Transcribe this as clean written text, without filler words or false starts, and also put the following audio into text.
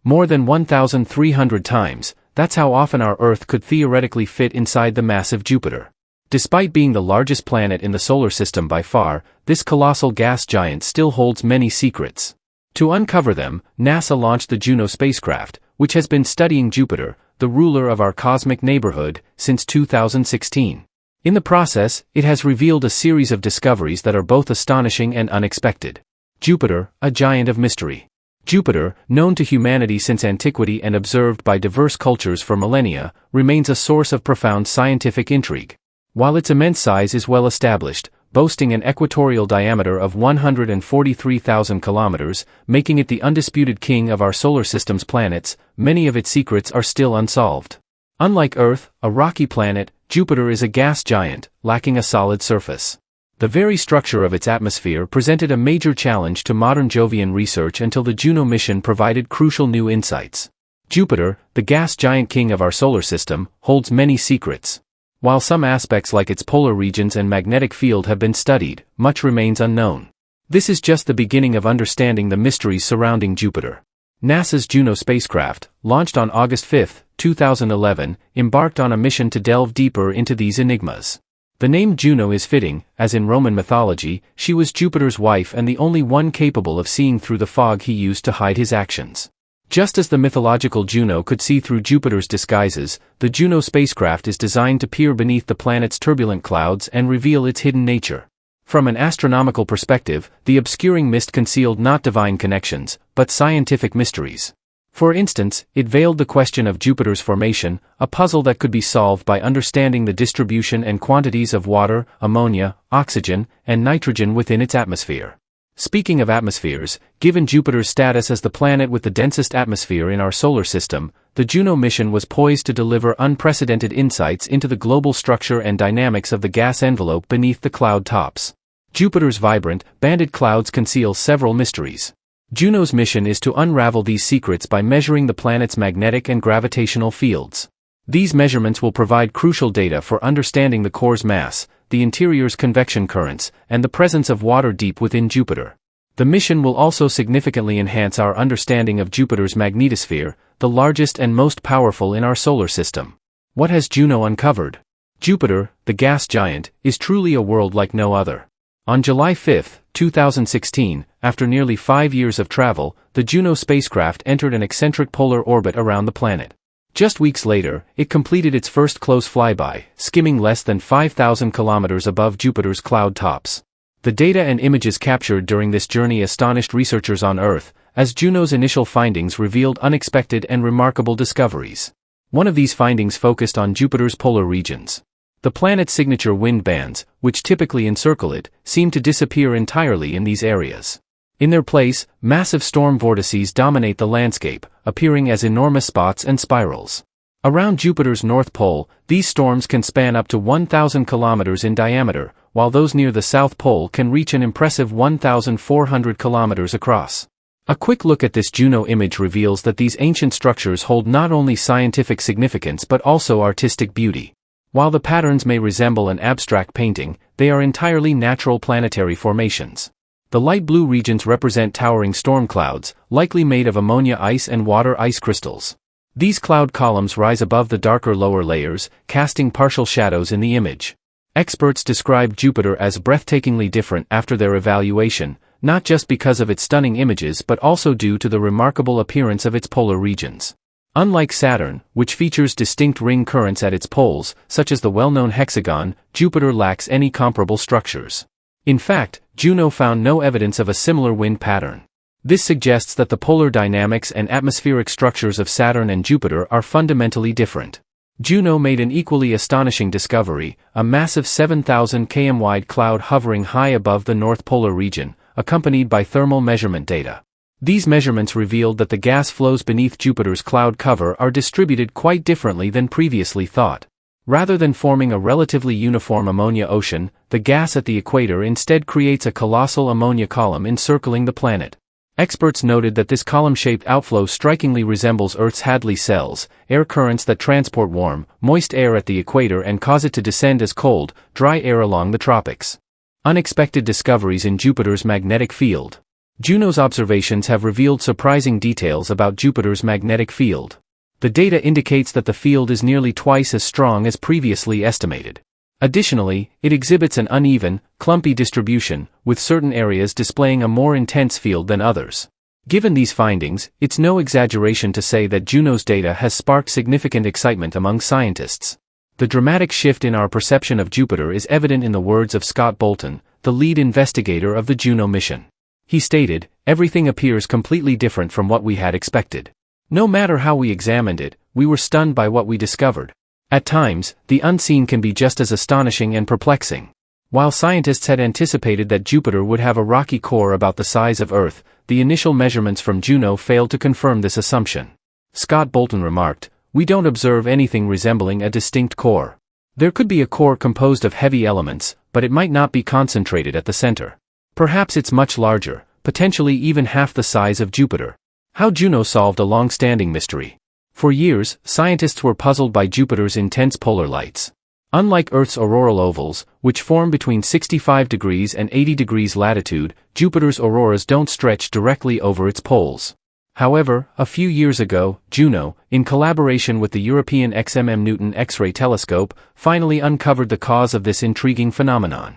More than 1,300 times, that's how often our Earth could theoretically fit inside the massive Jupiter. Despite being the largest planet in the solar system by far, this colossal gas giant still holds many secrets. To uncover them, NASA launched the Juno spacecraft, which has been studying Jupiter, the ruler of our cosmic neighborhood, since 2016. In the process, it has revealed a series of discoveries that are both astonishing and unexpected. Jupiter, a giant of mystery. Jupiter, known to humanity since antiquity and observed by diverse cultures for millennia, remains a source of profound scientific intrigue. While its immense size is well established, boasting an equatorial diameter of 143,000 kilometers, making it the undisputed king of our solar system's planets, many of its secrets are still unsolved. Unlike Earth, a rocky planet, Jupiter is a gas giant, lacking a solid surface. The very structure of its atmosphere presented a major challenge to modern Jovian research until the Juno mission provided crucial new insights. Jupiter, the gas giant king of our solar system, holds many secrets. While some aspects like its polar regions and magnetic field have been studied, much remains unknown. This is just the beginning of understanding the mysteries surrounding Jupiter. NASA's Juno spacecraft, launched on August 5, 2011, embarked on a mission to delve deeper into these enigmas. The name Juno is fitting, as in Roman mythology, she was Jupiter's wife and the only one capable of seeing through the fog he used to hide his actions. Just as the mythological Juno could see through Jupiter's disguises, the Juno spacecraft is designed to peer beneath the planet's turbulent clouds and reveal its hidden nature. From an astronomical perspective, the obscuring mist concealed not divine connections, but scientific mysteries. For instance, it veiled the question of Jupiter's formation, a puzzle that could be solved by understanding the distribution and quantities of water, ammonia, oxygen, and nitrogen within its atmosphere. Speaking of atmospheres, given Jupiter's status as the planet with the densest atmosphere in our solar system, the Juno mission was poised to deliver unprecedented insights into the global structure and dynamics of the gas envelope beneath the cloud tops. Jupiter's vibrant, banded clouds conceal several mysteries. Juno's mission is to unravel these secrets by measuring the planet's magnetic and gravitational fields. These measurements will provide crucial data for understanding the core's mass, the interior's convection currents, and the presence of water deep within Jupiter. The mission will also significantly enhance our understanding of Jupiter's magnetosphere, the largest and most powerful in our solar system. What has Juno uncovered? Jupiter, the gas giant, is truly a world like no other. On July 5, 2016, after nearly 5 years of travel, the Juno spacecraft entered an eccentric polar orbit around the planet. Just weeks later, it completed its first close flyby, skimming less than 5,000 kilometers above Jupiter's cloud tops. The data and images captured during this journey astonished researchers on Earth, as Juno's initial findings revealed unexpected and remarkable discoveries. One of these findings focused on Jupiter's polar regions. The planet's signature wind bands, which typically encircle it, seem to disappear entirely in these areas. In their place, massive storm vortices dominate the landscape, appearing as enormous spots and spirals. Around Jupiter's north pole, these storms can span up to 1,000 kilometers in diameter, while those near the south pole can reach an impressive 1,400 kilometers across. A quick look at this Juno image reveals that these ancient structures hold not only scientific significance but also artistic beauty. While the patterns may resemble an abstract painting, they are entirely natural planetary formations. The light blue regions represent towering storm clouds, likely made of ammonia ice and water ice crystals. These cloud columns rise above the darker lower layers, casting partial shadows in the image. Experts describe Jupiter as breathtakingly different after their evaluation, not just because of its stunning images but also due to the remarkable appearance of its polar regions. Unlike Saturn, which features distinct ring currents at its poles, such as the well-known hexagon, Jupiter lacks any comparable structures. In fact, Juno found no evidence of a similar wind pattern. This suggests that the polar dynamics and atmospheric structures of Saturn and Jupiter are fundamentally different. Juno made an equally astonishing discovery, a massive 7,000 km-wide cloud hovering high above the North Polar region, accompanied by thermal measurement data. These measurements revealed that the gas flows beneath Jupiter's cloud cover are distributed quite differently than previously thought. Rather than forming a relatively uniform ammonia ocean, the gas at the equator instead creates a colossal ammonia column encircling the planet. Experts noted that this column-shaped outflow strikingly resembles Earth's Hadley cells, air currents that transport warm, moist air at the equator and cause it to descend as cold, dry air along the tropics. Unexpected discoveries in Jupiter's magnetic field. Juno's observations have revealed surprising details about Jupiter's magnetic field. The data indicates that the field is nearly twice as strong as previously estimated. Additionally, it exhibits an uneven, clumpy distribution, with certain areas displaying a more intense field than others. Given these findings, it's no exaggeration to say that Juno's data has sparked significant excitement among scientists. The dramatic shift in our perception of Jupiter is evident in the words of Scott Bolton, the lead investigator of the Juno mission. He stated, "Everything appears completely different from what we had expected. No matter how we examined it, we were stunned by what we discovered. At times, the unseen can be just as astonishing and perplexing." While scientists had anticipated that Jupiter would have a rocky core about the size of Earth, the initial measurements from Juno failed to confirm this assumption. Scott Bolton remarked, "We don't observe anything resembling a distinct core. There could be a core composed of heavy elements, but it might not be concentrated at the center. Perhaps it's much larger, potentially even half the size of Jupiter." How Juno solved a long-standing mystery. For years, scientists were puzzled by Jupiter's intense polar lights. Unlike Earth's auroral ovals, which form between 65 degrees and 80 degrees latitude, Jupiter's auroras don't stretch directly over its poles. However, a few years ago, Juno, in collaboration with the European XMM Newton X-ray telescope, finally uncovered the cause of this intriguing phenomenon.